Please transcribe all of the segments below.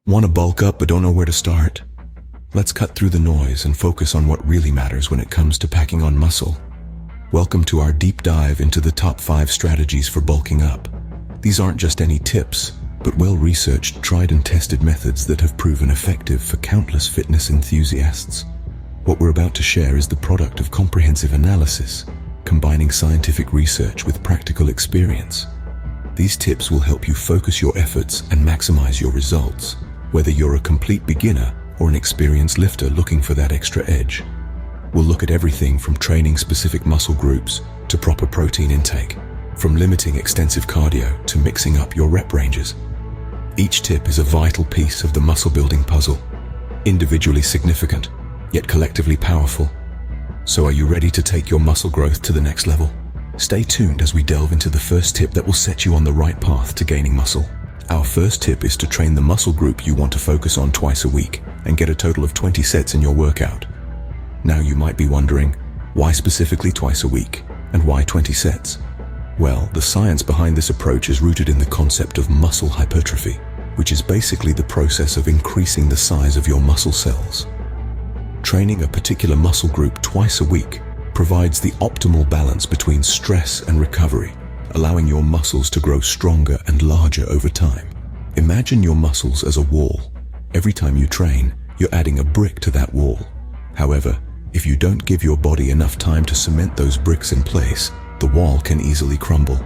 Want to bulk up but don't know where to start? Let's cut through the noise and focus on what really matters when it comes to packing on muscle. Welcome to our deep dive into the top 5 strategies for bulking up. These aren't just any tips, but well-researched, tried and tested methods that have proven effective for countless fitness enthusiasts. What we're about to share is the product of comprehensive analysis, combining scientific research with practical experience. These tips will help you focus your efforts and maximize your results, whether you're a complete beginner or an experienced lifter looking for that extra edge. We'll look at everything from training specific muscle groups to proper protein intake, from limiting extensive cardio to mixing up your rep ranges. Each tip is a vital piece of the muscle building puzzle, individually significant, yet collectively powerful. So are you ready to take your muscle growth to the next level? Stay tuned as we delve into the first tip that will set you on the right path to gaining muscle. Our first tip is to train the muscle group you want to focus on twice a week and get a total of 20 sets in your workout. Now you might be wondering, why specifically twice a week and why 20 sets? Well, the science behind this approach is rooted in the concept of muscle hypertrophy, which is basically the process of increasing the size of your muscle cells. Training a particular muscle group twice a week provides the optimal balance between stress and recovery, allowing your muscles to grow stronger and larger over time. Imagine your muscles as a wall. Every time you train, you're adding a brick to that wall. However, if you don't give your body enough time to cement those bricks in place, the wall can easily crumble.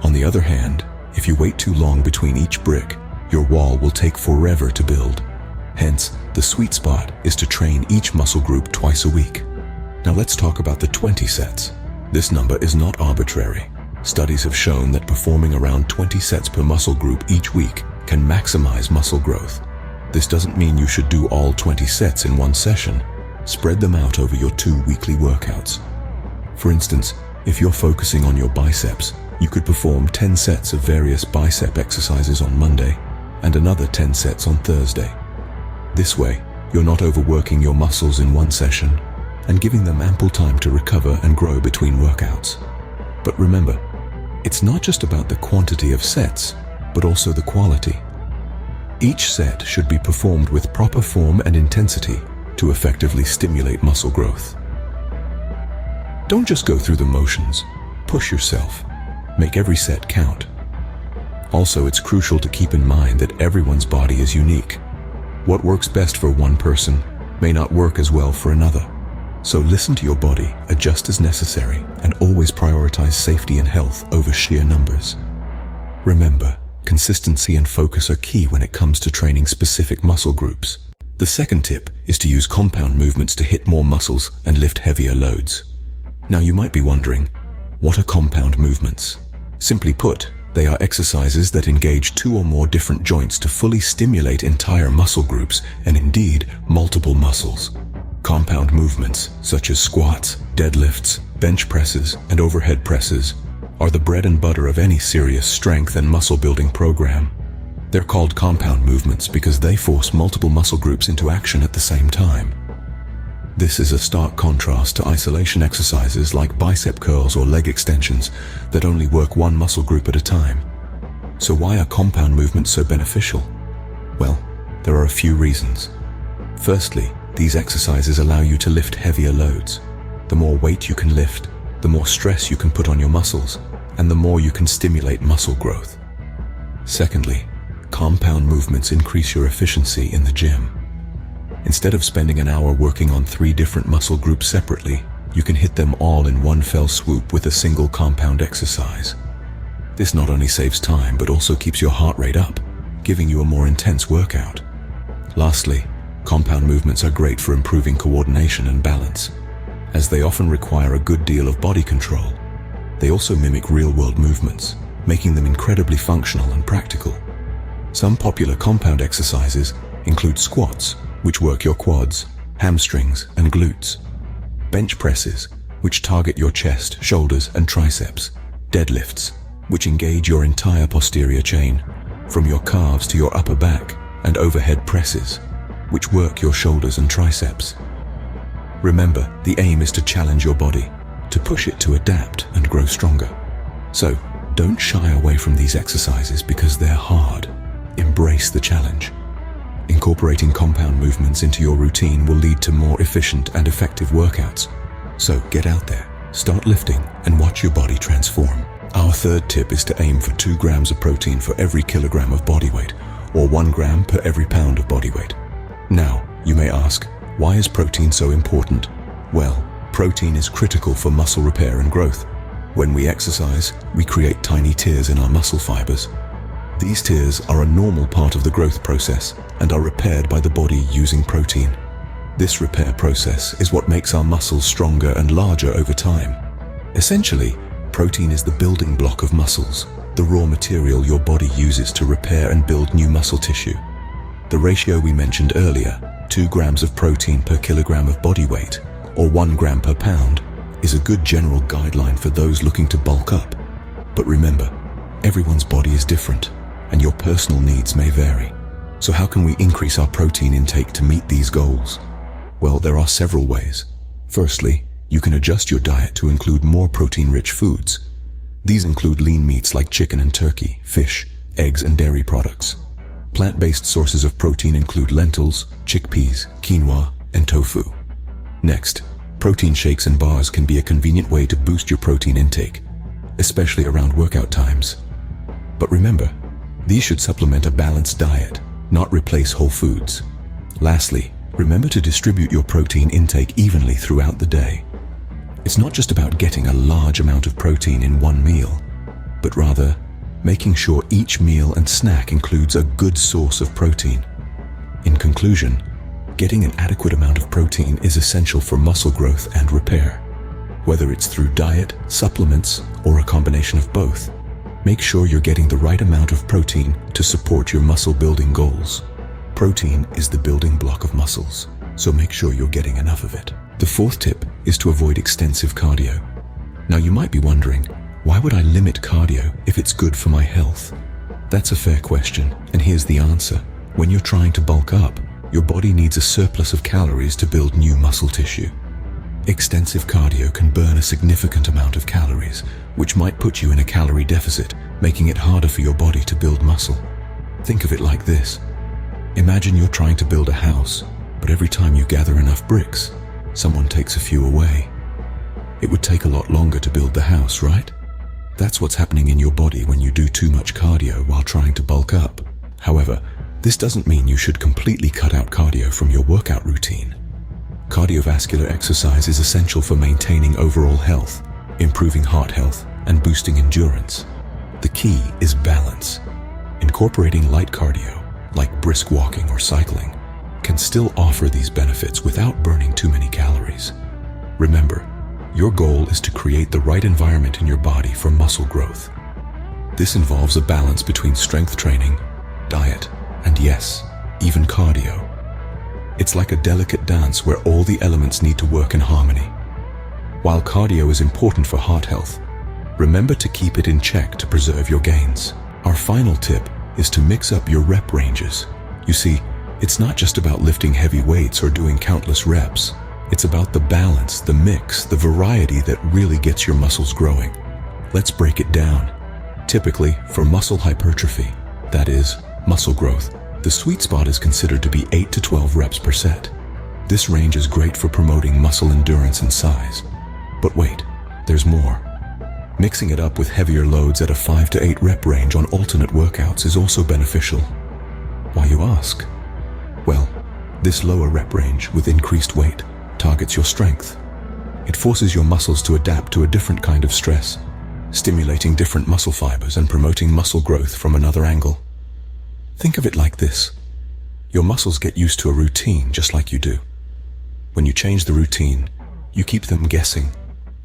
On the other hand, if you wait too long between each brick, your wall will take forever to build. Hence, the sweet spot is to train each muscle group twice a week. Now let's talk about the 20 sets. This number is not arbitrary. Studies have shown that performing around 20 sets per muscle group each week can maximize muscle growth. This doesn't mean you should do all 20 sets in one session. Spread them out over your 2 weekly workouts. For instance, if you're focusing on your biceps, you could perform 10 sets of various bicep exercises on Monday and another 10 sets on Thursday. This way, you're not overworking your muscles in one session and giving them ample time to recover and grow between workouts. But remember, it's not just about the quantity of sets, but also the quality. Each set should be performed with proper form and intensity to effectively stimulate muscle growth. Don't just go through the motions. Push yourself. Make every set count. Also, it's crucial to keep in mind that everyone's body is unique. What works best for one person may not work as well for another. So listen to your body, adjust as necessary, and always prioritize safety and health over sheer numbers. Remember, consistency and focus are key when it comes to training specific muscle groups. The second tip is to use compound movements to hit more muscles and lift heavier loads. Now you might be wondering, what are compound movements? Simply put, they are exercises that engage 2 or more different joints to fully stimulate entire muscle groups and indeed multiple muscles. Compound movements, such as squats, deadlifts, bench presses, and overhead presses, are the bread and butter of any serious strength and muscle building program. They're called compound movements because they force multiple muscle groups into action at the same time. This is a stark contrast to isolation exercises like bicep curls or leg extensions that only work one muscle group at a time. So why are compound movements so beneficial? Well, there are a few reasons. Firstly, these exercises allow you to lift heavier loads. The more weight you can lift, the more stress you can put on your muscles, and the more you can stimulate muscle growth. Secondly, compound movements increase your efficiency in the gym. Instead of spending an hour working on 3 different muscle groups separately, you can hit them all in one fell swoop with a single compound exercise. This not only saves time, but also keeps your heart rate up, giving you a more intense workout. Lastly, compound movements are great for improving coordination and balance, as they often require a good deal of body control. They also mimic real-world movements, making them incredibly functional and practical. Some popular compound exercises include squats, which work your quads, hamstrings, and glutes; bench presses, which target your chest, shoulders, and triceps; deadlifts, which engage your entire posterior chain, from your calves to your upper back; and overhead presses, which work your shoulders and triceps. Remember, the aim is to challenge your body, to push it to adapt and grow stronger. So, don't shy away from these exercises because they're hard. Embrace the challenge. Incorporating compound movements into your routine will lead to more efficient and effective workouts. So get out there, start lifting, and watch your body transform. Our third tip is to aim for 2 grams of protein for every kilogram of body weight, or 1 gram per every pound of body weight. Now, you may ask, why is protein so important? Well, protein is critical for muscle repair and growth. When we exercise, we create tiny tears in our muscle fibers. These tears are a normal part of the growth process and are repaired by the body using protein. This repair process is what makes our muscles stronger and larger over time. Essentially, protein is the building block of muscles, the raw material your body uses to repair and build new muscle tissue. The ratio we mentioned earlier, 2 grams of protein per kilogram of body weight, or 1 gram per pound, is a good general guideline for those looking to bulk up. But remember, everyone's body is different, and your personal needs may vary. So how can we increase our protein intake to meet these goals? Well, there are several ways. Firstly, you can adjust your diet to include more protein-rich foods. These include lean meats like chicken and turkey, fish, eggs, and dairy products. Plant-based sources of protein include lentils, chickpeas, quinoa, and tofu. Next, protein shakes and bars can be a convenient way to boost your protein intake, especially around workout times. But remember, these should supplement a balanced diet, not replace whole foods. Lastly, remember to distribute your protein intake evenly throughout the day. It's not just about getting a large amount of protein in one meal, but rather making sure each meal and snack includes a good source of protein. In conclusion, getting an adequate amount of protein is essential for muscle growth and repair. Whether it's through diet, supplements, or a combination of both, make sure you're getting the right amount of protein to support your muscle building goals. Protein is the building block of muscles, so make sure you're getting enough of it. The fourth tip is to avoid extensive cardio. Now you might be wondering, why would I limit cardio if it's good for my health? That's a fair question, and here's the answer. When you're trying to bulk up, your body needs a surplus of calories to build new muscle tissue. Extensive cardio can burn a significant amount of calories, which might put you in a calorie deficit, making it harder for your body to build muscle. Think of it like this. Imagine you're trying to build a house, but every time you gather enough bricks, someone takes a few away. It would take a lot longer to build the house, right? That's what's happening in your body when you do too much cardio while trying to bulk up. However, this doesn't mean you should completely cut out cardio from your workout routine. Cardiovascular exercise is essential for maintaining overall health, improving heart health, and boosting endurance. The key is balance. Incorporating light cardio, like brisk walking or cycling, can still offer these benefits without burning too many calories. Remember, your goal is to create the right environment in your body for muscle growth. This involves a balance between strength training, diet, and yes, even cardio. It's like a delicate dance where all the elements need to work in harmony. While cardio is important for heart health, remember to keep it in check to preserve your gains. Our final tip is to mix up your rep ranges. You see, it's not just about lifting heavy weights or doing countless reps. It's about the balance, the mix, the variety that really gets your muscles growing. Let's break it down. Typically, for muscle hypertrophy, that is, muscle growth, the sweet spot is considered to be 8 to 12 reps per set. This range is great for promoting muscle endurance and size. But wait, there's more. Mixing it up with heavier loads at a 5 to 8 rep range on alternate workouts is also beneficial. Why, you ask? Well, this lower rep range with increased weight targets your strength. It forces your muscles to adapt to a different kind of stress, stimulating different muscle fibers and promoting muscle growth from another angle. Think of it like this. Your muscles get used to a routine just like you do. When you change the routine, you keep them guessing,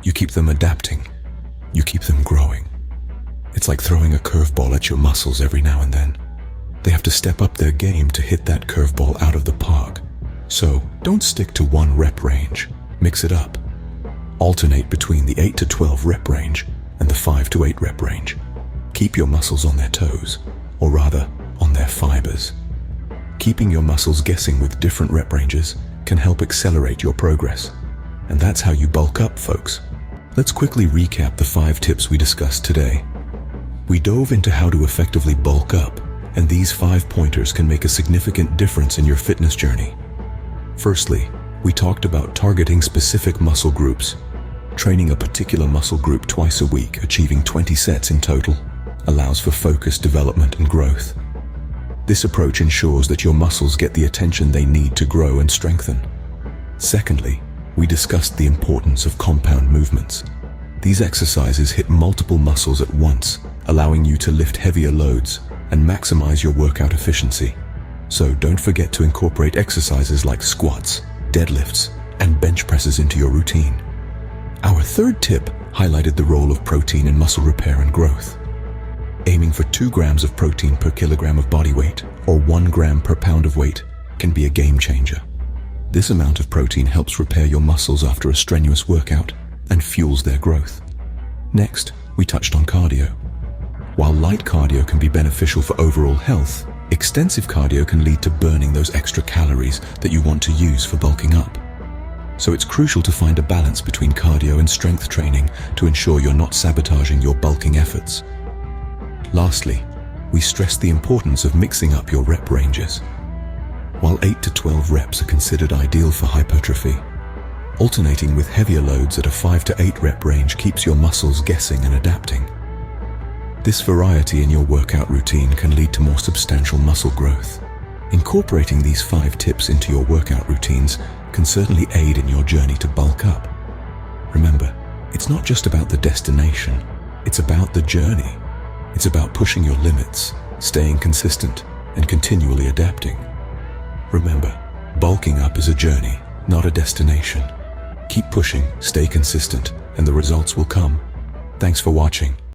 you keep them adapting, you keep them growing. It's like throwing a curveball at your muscles every now and then. They have to step up their game to hit that curveball out of the park. So, don't stick to one rep range. Mix it up. Alternate between the 8 to 12 rep range and the 5 to 8 rep range. Keep your muscles on their toes, or rather, on their fibers. Keeping your muscles guessing with different rep ranges can help accelerate your progress. And that's how you bulk up, folks. Let's quickly recap the 5 tips we discussed today. We dove into how to effectively bulk up and these 5 pointers can make a significant difference in your fitness journey. Firstly, we talked about targeting specific muscle groups. Training a particular muscle group twice a week, achieving 20 sets in total, allows for focused development and growth. This approach ensures that your muscles get the attention they need to grow and strengthen. Secondly, we discussed the importance of compound movements. These exercises hit multiple muscles at once, allowing you to lift heavier loads and maximize your workout efficiency. So don't forget to incorporate exercises like squats, deadlifts, and bench presses into your routine. Our third tip highlighted the role of protein in muscle repair and growth. Aiming for 2 grams of protein per kilogram of body weight or 1 gram per pound of weight can be a game changer. This amount of protein helps repair your muscles after a strenuous workout and fuels their growth. Next, we touched on cardio. While light cardio can be beneficial for overall health, extensive cardio can lead to burning those extra calories that you want to use for bulking up. So it's crucial to find a balance between cardio and strength training to ensure you're not sabotaging your bulking efforts. Lastly, we stressed the importance of mixing up your rep ranges. While 8 to 12 reps are considered ideal for hypertrophy, alternating with heavier loads at a 5 to 8 rep range keeps your muscles guessing and adapting. This variety in your workout routine can lead to more substantial muscle growth. Incorporating these 5 tips into your workout routines can certainly aid in your journey to bulk up. Remember, it's not just about the destination, it's about the journey. It's about pushing your limits, staying consistent, and continually adapting. Remember, bulking up is a journey, not a destination. Keep pushing, stay consistent, and the results will come. Thanks for watching.